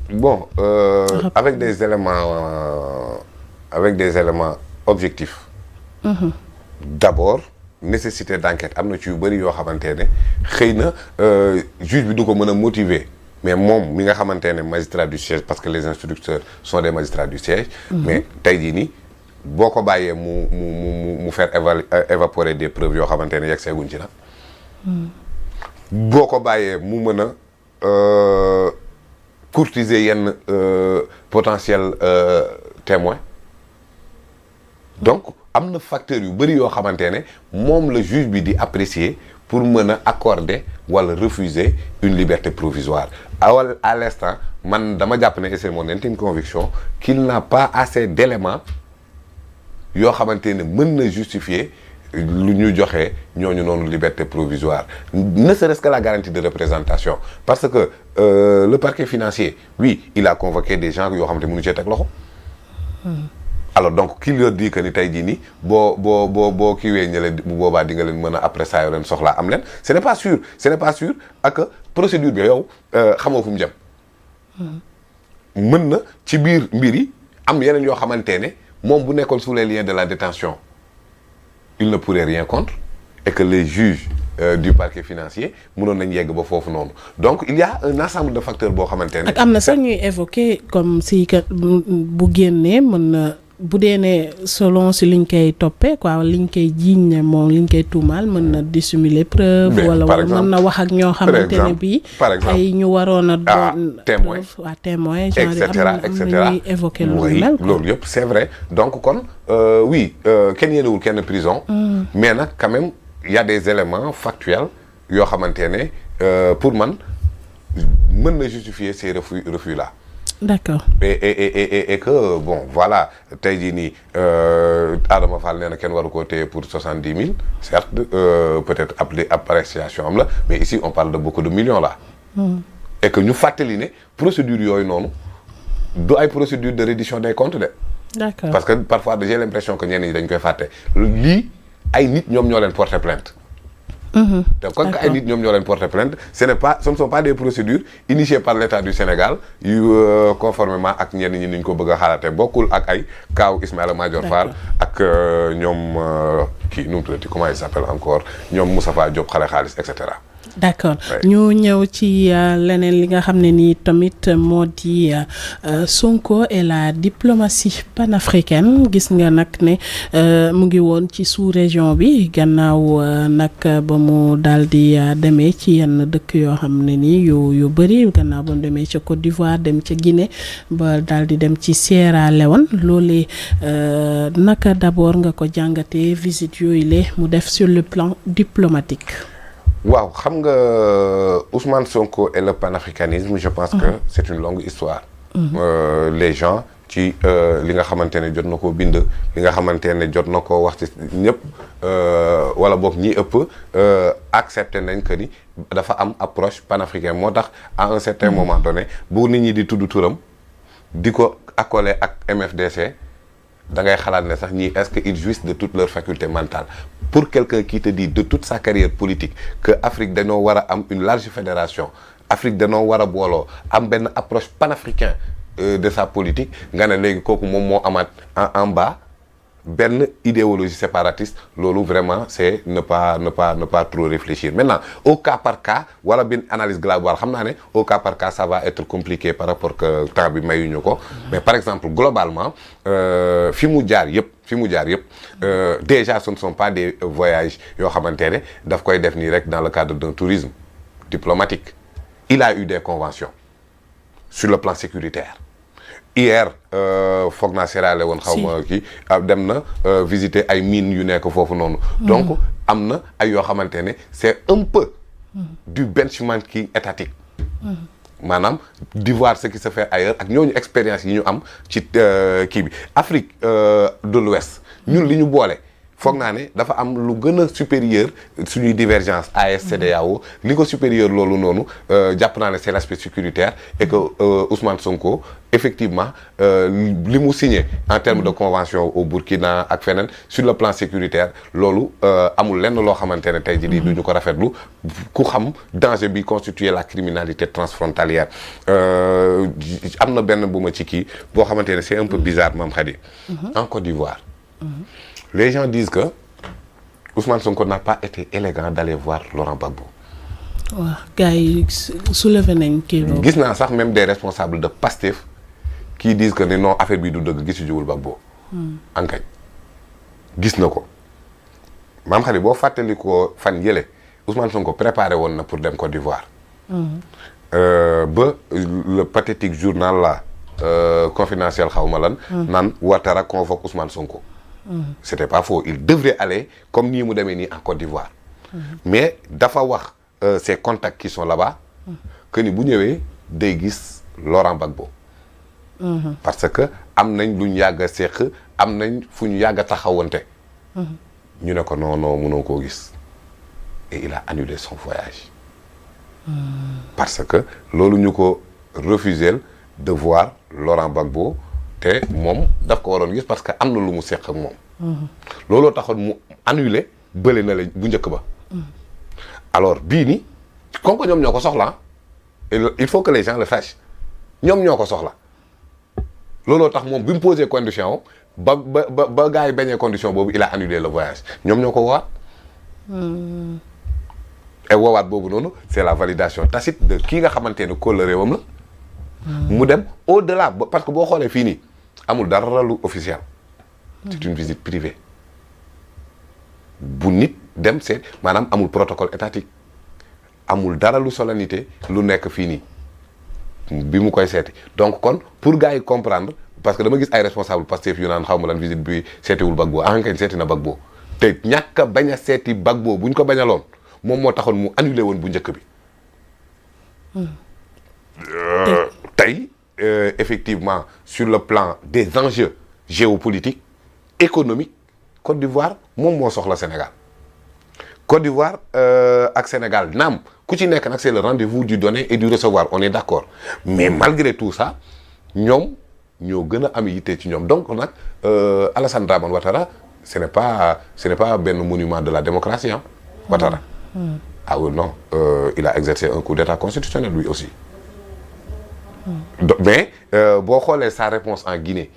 Bon, avec des éléments objectifs. D'abord nécessité d'enquête am na ci yu bëri yoo xamante ne xëy na juge bi du ko mën a motiver mais moom mi nga xamante ne magistrat du siège parce que les instructeurs sont des magistrats du siège. Mais tey jii nii boo ko bàyyee mu faire évaporer des preuves yoo xamante ne yegg seeguñ ci nag. boo ko bàyyee mu mën a courtiser yenn potentiel témoin donc am na facteurs yu bëri yoo xamante ne moom la juge bi di apprécier pour mën a accorder wala refuser une liberté provisoire à l'instant man dama jàpp ne et c'est mon intime conviction qu'il n'a pas assez d'éléments yoo xamante ne mën na justifier lu ñu joxe ñooñu noonu liberté provisoire ne serait-ce que la garantie de représentation parce que le parquet financier oui il a convoqué des gens yoo xamante mënu cee teg loxo. Alors donc qui leur dit que ni tey jii nii boo kiiwee ñële bu boobaa di nga leen mën a après saa yoo leen soxlaa am leen ce n'est pas sûr ak procédure bi yow xamoo fu mu jëm. mën na ci biir mbir yi am yeneen yoo xamante ne moom bu nekkoon sous les liens de la détention il ne pourrait rien contre et que les juges du parquet financier mënoon nañ yegg ba foofu noonu donc il y a un ensemble de facteurs boo xamante ne. ak am na sax ñuy évoquer comme si kat bu génnee mën na. bu dee ne selon si liñ koy toppee quoi liñ koy jiiñ ne moom liñ koy tuumaal mën na dissimuler preuve wala mën na wax ak ñoo xamante ne bii ay ñu waroon a doon témoin témoin et cetera am na ñuy évoquer loolu mel loolu yëpp c'est vrai donc kon oui kenn yéenewul kenn prison mais nag quand même il y a des éléments factuels yoo xamante ne pour man mën na justifier ces refus là. D'accord. Et que bon voilà tey jii nii Adama Fall nee na kenn waru koo téye pour 70 000 certes peut-être appréciation am la mais ici on parle de beaucoup de millions là. Et que ñu fàttali ne procédure yooyu noonu du ay procédure de reddition des comptes de. D'accord. Parce que parfois j'ai l'impression que ñenn ñi dañ koy fàtte lii ay nit ñoom ñoo leen porter plainte. Donc quand ay nit ñoom ñoo leen porter plainte ce ne sont pas des procédures initiées par l'État du Sénégal yu conformément ak ñenn ñi ni ñu ko bëgg a xalaatee bokkul ak ay kaaw Ismaïla Madior Fall ak ñoom kii nu mu tuddati comment il s'appelle encore ñoom Moustapha Diop xale xaalis et cetera. D'accord ñu ñëw ci leneen li nga xam ne nii tamit moo di Sonko et la diplomatie panafricaine gis nga nag ne mu ngi woon ci sous-région bi gannaaw nag ba mu daal di demee ci yenn dëkk yoo xam ne nii yu bëri gannaaw ba mu demee ca Côte d'Ivoire dem ca Guinée ba daal di dem ci Sierra Leone loolee naka d'abord nga ko jàngatee visite yooyu le mu def sur le plan diplomatique. waaw xam nga Ousmane Sonko et le panafricanisme je pense que c'est une longue histoire. Les gens ci li nga xamante ne jot na koo bind li nga xamante ne jot na koo wax ci ñëpp wala boog ñi ëpp accepté nañ que ni dafa am approche panafricaine moo tax à un certain moment donné bu nit ñi di tudd turam di ko accolé ak MFDC da ngay xalaat ne sax ñii est-ce que ils jouissent de toutes leurs facultés mentales pour quelqu'un qui te dit de toute sa carrière politique que Afrique dañoo war a am une large fédération Afrique dañoo war a booloo am benn approche panafricain de sa politique nga ne léegi kooku moom moo amaat en bas benn idéologie séparatiste loolu vraiment c'est ne pas trop réfléchir maintenant au cas par cas wala benn analyse globale xam naa ne au cas par cas ça va être compliqué par rapport que temps bi mayuñu ko mais par exemple globalement fi mu jaar yëpp déjà ce ne sont pas des voyages yoo xamante ne daf koy def nii rek dans le cadre d'un tourisme diplomatique il a eu des conventions sur le plan sécuritaire. Hier foog naa Sierra Leone xaw ma kii dem na visiter ay mines yu nekk foofu noonu. Donc am na ay yoo xamante ne c'est un peu du benchmarking étatique. Maanaam di voir ce qui se fait ailleurs ak ñooñu expérience yi ñu am ci kii bi Afrique de l'Ouest ñun li ñu boole foog naa ne dafa am lu gën a supérieur suñuy divergence AES CEDEAO li ko supérieur loolu noonu jàpp naa ne c'est l'aspect sécuritaire et que Ousmane Sonko effectivement li mu signé en termes de convention au Burkina ak feneen sur le plan sécuritaire loolu amul lenn loo xamante ne tey jii du ñu ko rafetlu ku xam danger bi constituer la criminalité transfrontalière am na benn bu ma ci kii boo xamante ne c'est un peu bizarre Mame Khady en Côte d'Ivoire les gens disent que Ousmane Sonko n'a pas été élégant d'aller voir Laurent Gbagbo. waaw gars yi soulevé nañ kii boobu. gis naa sax même des responsables de Pastef qui disent que ne non affaire bi du dëgg gisu jiwul Gbagbo. ankañ gis na ko. Mame Khady boo fàttali ko fan yële Ousmane Sonko préparé woon na pour dem Côte d'Ivoire. ba le pathétique journal là confidentiel xaw ma lan. naan Ouattara convoque Ousmane Sonko. C'était pas faux il devrait aller comme nii mu demee nii en Côte d'Ivoire. mais dafa wax ses contacts qui sont là-bas. que ni bu ñëwee day gis Laurent Gbagbo. parce que am nañ lu ñu yàgg a seq am nañ fu ñu yàgg a taxawante. ñu ne ko non mënoo koo gis et il a annulé son voyage. parce que loolu ñu ko refusé de voir Laurent Gbagbo. te moom daf ko waroon gis parce que am na lu mu seq ak moom. looloo taxoon mu annulé bële na la bu njëkk ba. alors bii ni comme que ñoom ñoo ko soxla il faut que les gens le sachent ñoom ñoo ko soxla looloo tax moom bi mu posé condition ba gars yi bañee condition boobu il a annulé le voyage ñoom ñoo ko woowaat. et woowaat boobu noonu c'est la validation tacite de kii nga xamante ne kóllëre réewam la. mu dem au-delà parce que boo xoolee fii nii amul dara lu officiel. c'est une visite privée bu nit dem seet maanaam amul protocole étatique amul dara lu solennité lu nekk fii nii bi mu koy seeti donc kon pour gars yi comprendre parce que dama gis ay responsable Pastef yu naan xaw ma lan visite bi seetiwul Gbagbo kañ seeti na Gbagbo te ñàkk a bañ a seeti Gbagbo buñ ko bañaloon moom moo taxoon mu annulé woon bu njëkk bi. tey effectivement sur le plan des enjeux géopolitiques économiques Côte d'Ivoire moom moo soxla Sénégal Côte d'Ivoire ak Sénégal naam ku ci nekk nag c'est le rendez-vous du donner et du recevoir on est d'accord mais malgré tout ça ñoom ñoo gën a am yitte ci ñoom donc nag Alassane Dramane Ouattara ce n'est pas benn monument de la démocratie hein Ouattara ah oui non il a exercé un coup d'état constitutionnel lui aussi. mais boo xoolee sa réponse en Guinée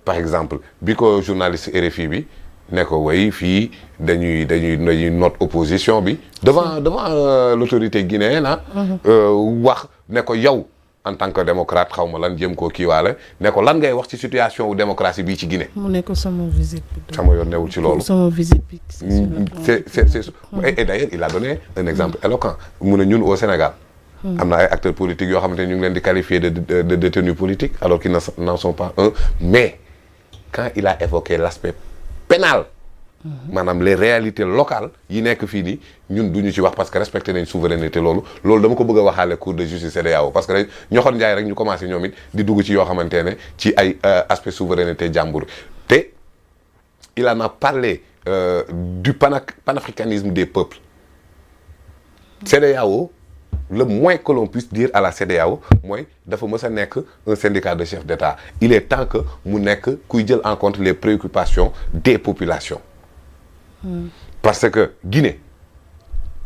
par exemple bi ko journaliste RFI bi ne ko way fii dañuy note opposition bi devant l'autorité guinéenne wax ne ko yow en tant que démocrate xaw ma lan jëm koo kiiwaale ne ko lan ngay wax ci situation wu démocratie bii ci Guinée. mu ne ko sama visite bi. sama yoon newul ci loolu. sama visite bi. c'est et d'ailleurs il a donné un exemple éloquent mu ne ñun au Sénégal. am na ay acteurs politiques yoo xamante ne ñu ngi leen di qualifier de détenus politiques alors qu'ils n'en sont pas un mais quand il a évoqué l'aspect pénal maanaam les réalités locales yi nekk fii nii ñun duñu ci wax parce que respecté nañ souveraineté loolu dama ko bëgg a waxaale cour de justice CEDEAO parce que ñoxoon njaay rek ñu commencé ñoom it di dugg ci yoo xamante ne ci ay aspect souveraineté jàmbur te il en a parlé du panafricanisme des peuples CEDEAO le moins que l'on puisse dire à la CEDEAO mooy dafa mës a nekk un syndicat de chefs d'État il est temps que mu nekk kuy jël en compte les préoccupations des populations parce que Guinée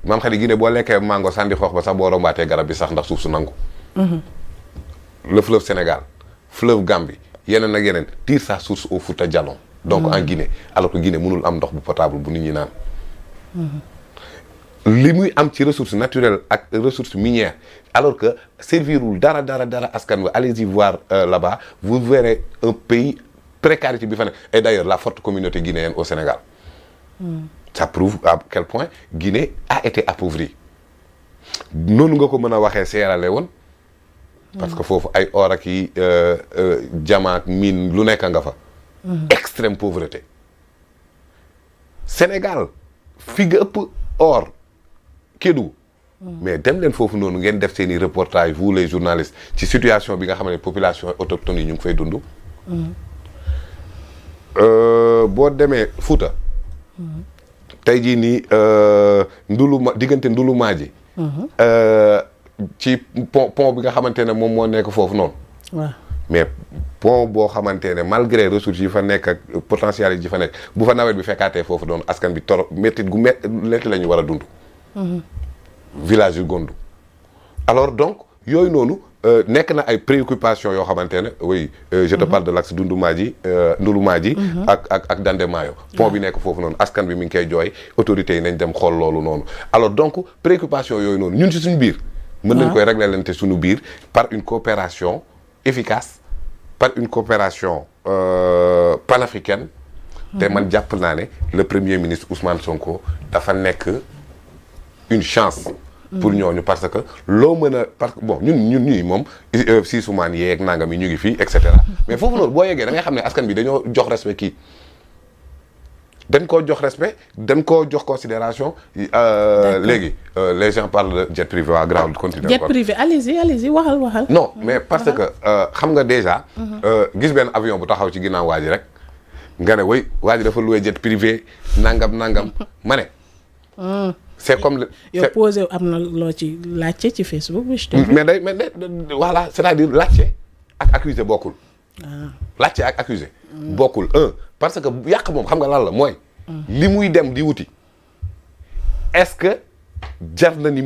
Mame Khady Guinée boo lekkee mango sànni xoox ba sax boo rombaatee garab bi sax ndax suuf su nangu le fleuve Sénégal fleuve Gambie yeneen ak yeneen tire sa source au Fouta Djallon donc en Guinée alors que Guinée mënul am ndox bu potable bu nit ñi naan li muy am ci ressources naturelles ak ressources minières alors que servirul dara askan wi allez-y voir là-bas vous verrez un pays précarité bi fa ne et d'ailleurs la forte communauté guinéenne au Sénégal ça prouve à quel point Guinée a été appauvrie noonu nga ko mën a waxee Sierra Leone parce que foofu ay or ak yi diamant ak mine lu nekk nga fa extrême pauvreté Sénégal fi nga ëpp or Kédougou mais dem leen foofu noonu ngeen def seeni reportage vous les journalistes ci situation bi nga xam ne population autochtone yi ñu ngi fay dund boo demee Fouta tey jii nii diggante Ndouloumaa ji. ci pont bi nga xamante ne moom moo nekk foofu noonu. waaw mais pont boo xamante ne malgré ressources yi fa nekk ak potentiel yi fa nekk bu fa nawet bi fekkaatee foofu noonu askan bi toro métti gu métti la ñu war a dund. village yu Gondou. alors donc yooyu noonu nekk na ay préoccupations yoo xamante ne oui je te parle de l'axe Ndouloumaa ji ak Dande Maayo pont bi nekk foofu noonu askan bi mi ngi koy jooy autorités yi nañ dem xool loolu noonu alors donc préoccupation yooyu noonu ñun ci suñu biir mën nañ koy régler lante suñu biir par une coopération efficace par une coopération panafricaine te man jàpp naa ne le premier ministre Ousmane Sonko dafa nekk une chance pour ñooñu parce que loo mën a parce que bon ñun ñii moom si sumaan yeeg nangam yi ñu ngi fii et cetera mais foofu noonu boo yeggee da ngay xam ne askan bi dañoo jox respect kii dañ koo jox respect dañ koo jox considération léegi les gens parlent de jet privé waa grave continue jet privé allez-y waxal non mais parce que xam nga déjà gis benn avion bu taxaw ci ginnaaw waa ji rek nga ne way waa ji dafa loué jet privé nangam ma ne c'est comme yow posé am na loo ci laajte ci Facebook bi. mais voilà c'est-à-dire laajte ak accusé bokkul. laajte ak accusé bokkul parce que yàq moom xam nga lan la mooy. li muy dem di wuti est-ce que jar na ni